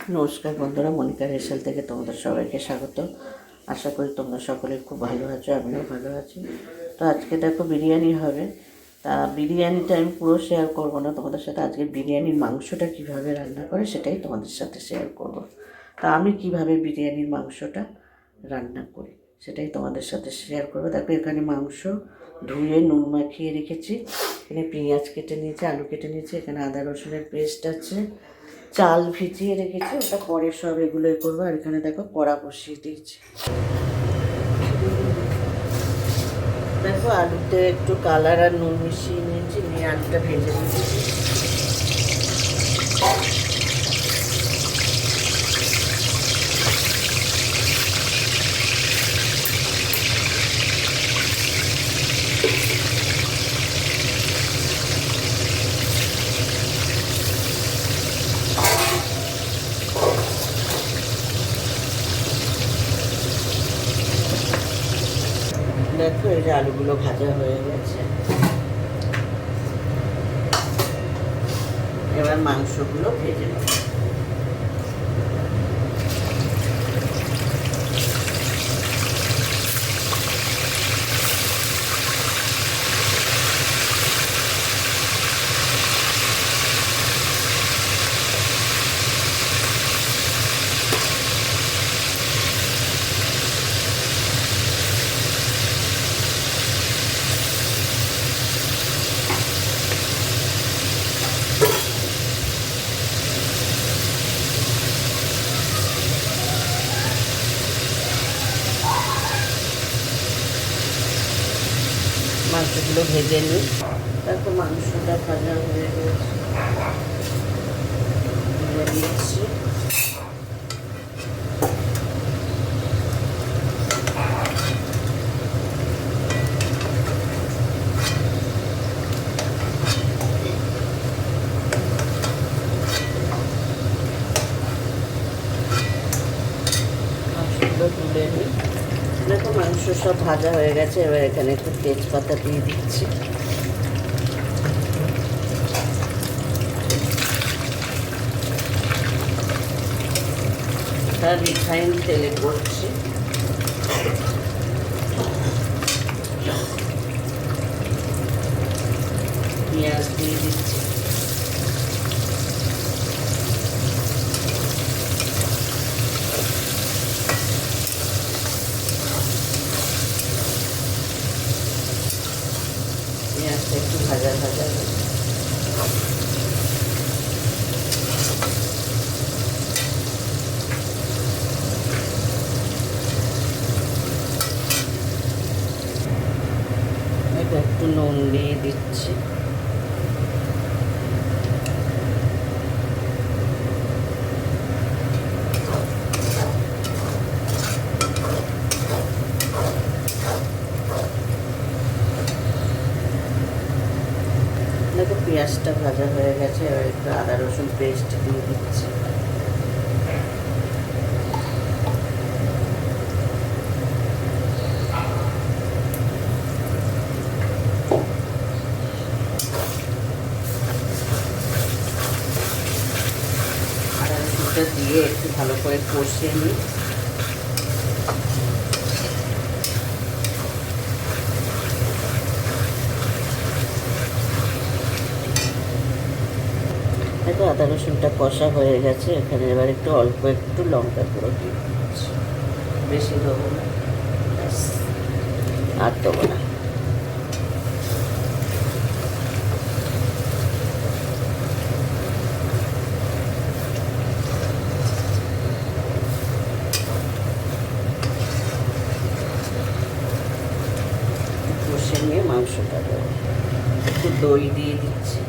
নমস্কার বন্ধুরা, মনিকা হেসেল থেকে তোমাদের সবাইকে স্বাগত। আশা করি তোমরা সকলে খুব ভালো আছো, আমিও ভালো আছি। তো আজকে দেখো বিরিয়ানি হবে। তা বিরিয়ানিটা আমি পুরো শেয়ার করবো না তোমাদের সাথে। আজকে বিরিয়ানির মাংসটা কিভাবে রান্না করে সেটাই তোমাদের সাথে শেয়ার করব। তা আমি কিভাবে বিরিয়ানির মাংসটা রান্না করি সেটাই তোমাদের সাথে শেয়ার করবো। দেখো এখানে মাংস ধুয়ে নুন মাখিয়ে রেখেছি, এখানে পেঁয়াজ কেটে নিয়েছি, আলু কেটে নিয়েছি, এখানে আদা রসুনের পেস্ট আছে, চাল ভিজিয়ে রেখেছি, ওটা পরে সব এগুলোই করবো। আর এখানে দেখো কড়া বসিয়ে দিয়েছি। দেখো আলুতে একটু কালার আর নুন মিশিয়ে নিয়েছি, নিয়ে আলুটা ভেজে নিয়েছি। দেখো এই যে আলুগুলো ভাজা হয়ে গেছে, এবার মাংসগুলো ভেজে নেব। মাংসগুলো ভেজে নিই। তারপর মাংসটা ভাজা হয়ে গেছে, দিচ্ছি। মাংসগুলো তুলে নিই। দেখো মাংস সব ভাজা হয়ে গেছে, এবার এখানে একটু তেজপাতা দিয়ে দিচ্ছি। তার রিফাইন তেলে করছি। পেঁয়াজ দিয়ে দিচ্ছি, পেঁয়াজটা একটু ভাজা ভাজা একটু নুন দিয়ে দিচ্ছি। দেখো পেঁয়াজটা ভাজা হয়ে গেছে, এবার একটু আদা রসুন পেস্ট দিয়ে দিচ্ছি। আদা রসুনটা দিয়ে একটু ভালো করে কষিয়ে নিই। দেখো আদা রসুনটা কষা হয়ে গেছে, এখানে এবার একটু অল্প একটু লঙ্কা গুঁড়ো দিয়ে দিচ্ছি, বেশি দেবো না, আর দেবো না। কষে নিয়ে মাংসটা দেবো, একটু দই দিয়ে দিচ্ছি।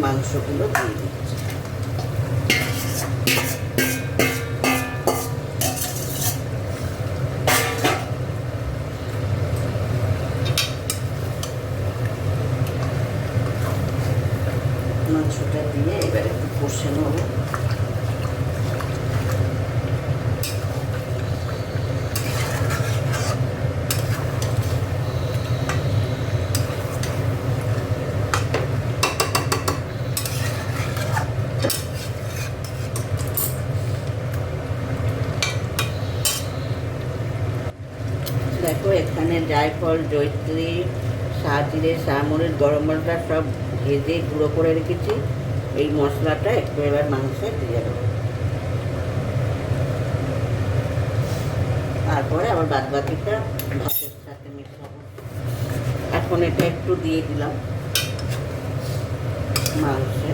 মাংসগুলো দিয়ে দিচ্ছি। মাংসটা দিয়ে এবার একটু কষে নেব। দেখো এখানে জায়ফল, জয়িত্রী, সাজিরে, সামরিচ, গরম মশলা সব ভেজে গুঁড়ো করে রেখেছি। এই মশলাটা একটু এবার মাংসে দিয়ে দেবো। তারপরে আবার বাদ বাকিটা ভাতের সাথে মিশাবো। এখন এটা একটু দিয়ে দিলাম মাংসে।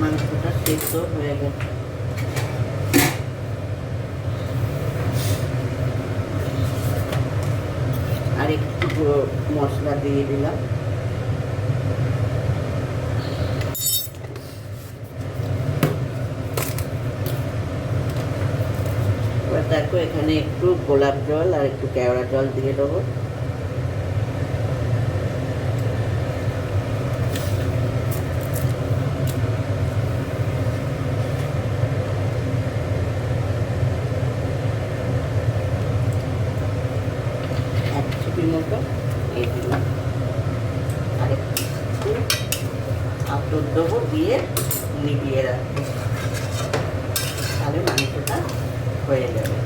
মাংসটা সেদ্ধ হয়ে গেছে। আর একটু মশলা দিয়ে দিলাম। এবার দেখো এখানে একটু গোলাপ জল আর একটু কেওড়া জল দিয়ে দেবো। মতো এই দিলাম। আর একটু আতর দেবো, দিয়ে নিভিয়ে রাখবো, তাহলে মাংসটা হয়ে যাবে।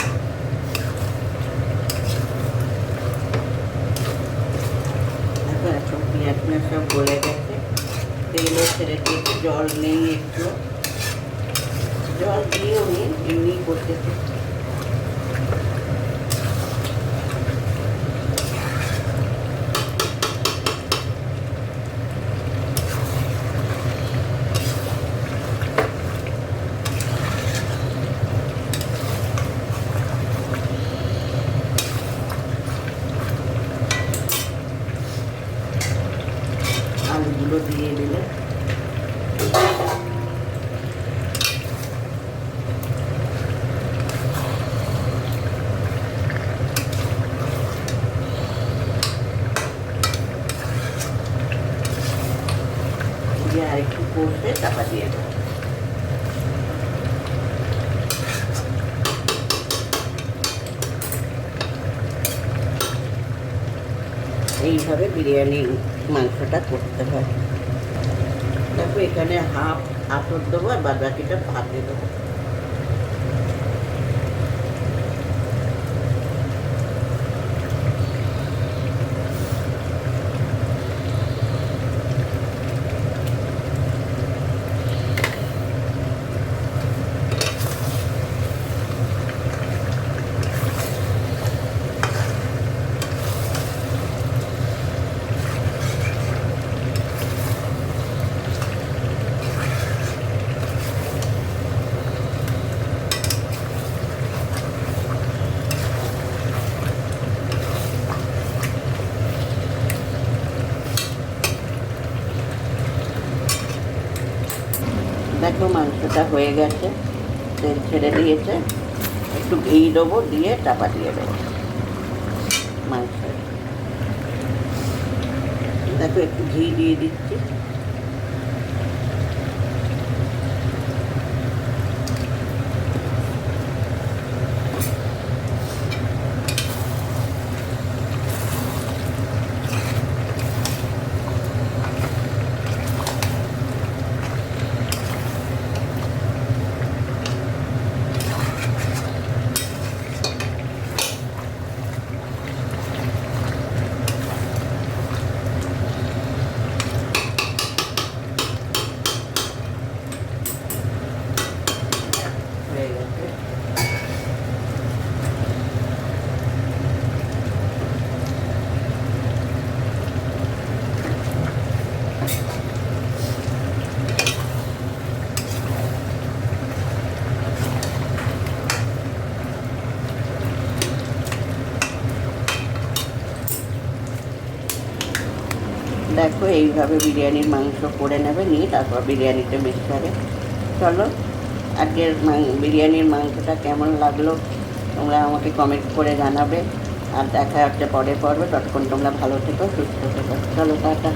দেখো এখন পেঁয়াজ সব গলে গেছে, তেলও ছেড়ে দিয়েছি, জল নেই, একটু জল দিয়েও নিই, এমনি করতেছি। আলুগুলো দিয়ে দিলে আর একটু কষে চাপা দিয়ে দেবো। এইভাবে বিরিয়ানি মাংসটা করতে হয়। দেখো এখানে হাফ আতর দেবো আর বাদ বাকিটা ভাতে দেবো। দেখো মাংসটা হয়ে গেছে, তেল ছেড়ে দিয়েছে, একটু ঘি দেবো, দিয়ে চাপা দিয়ে দেবো মাংস। দেখো একটু ঘি দিয়ে দিচ্ছি। এইভাবে বিরিয়ানির মাংস করে নেবে, নিয়ে তারপর বিরিয়ানিতে মিশাবে। চলো, আজকের বিরিয়ানির মাংসটা কেমন লাগলো তোমরা আমাকে কমেন্ট করে জানাবে। আর দেখা হচ্ছে পরে পর্বে, ততক্ষণ তোমরা ভালো থেকো, সুস্থ থেকো। চলো, টাটা।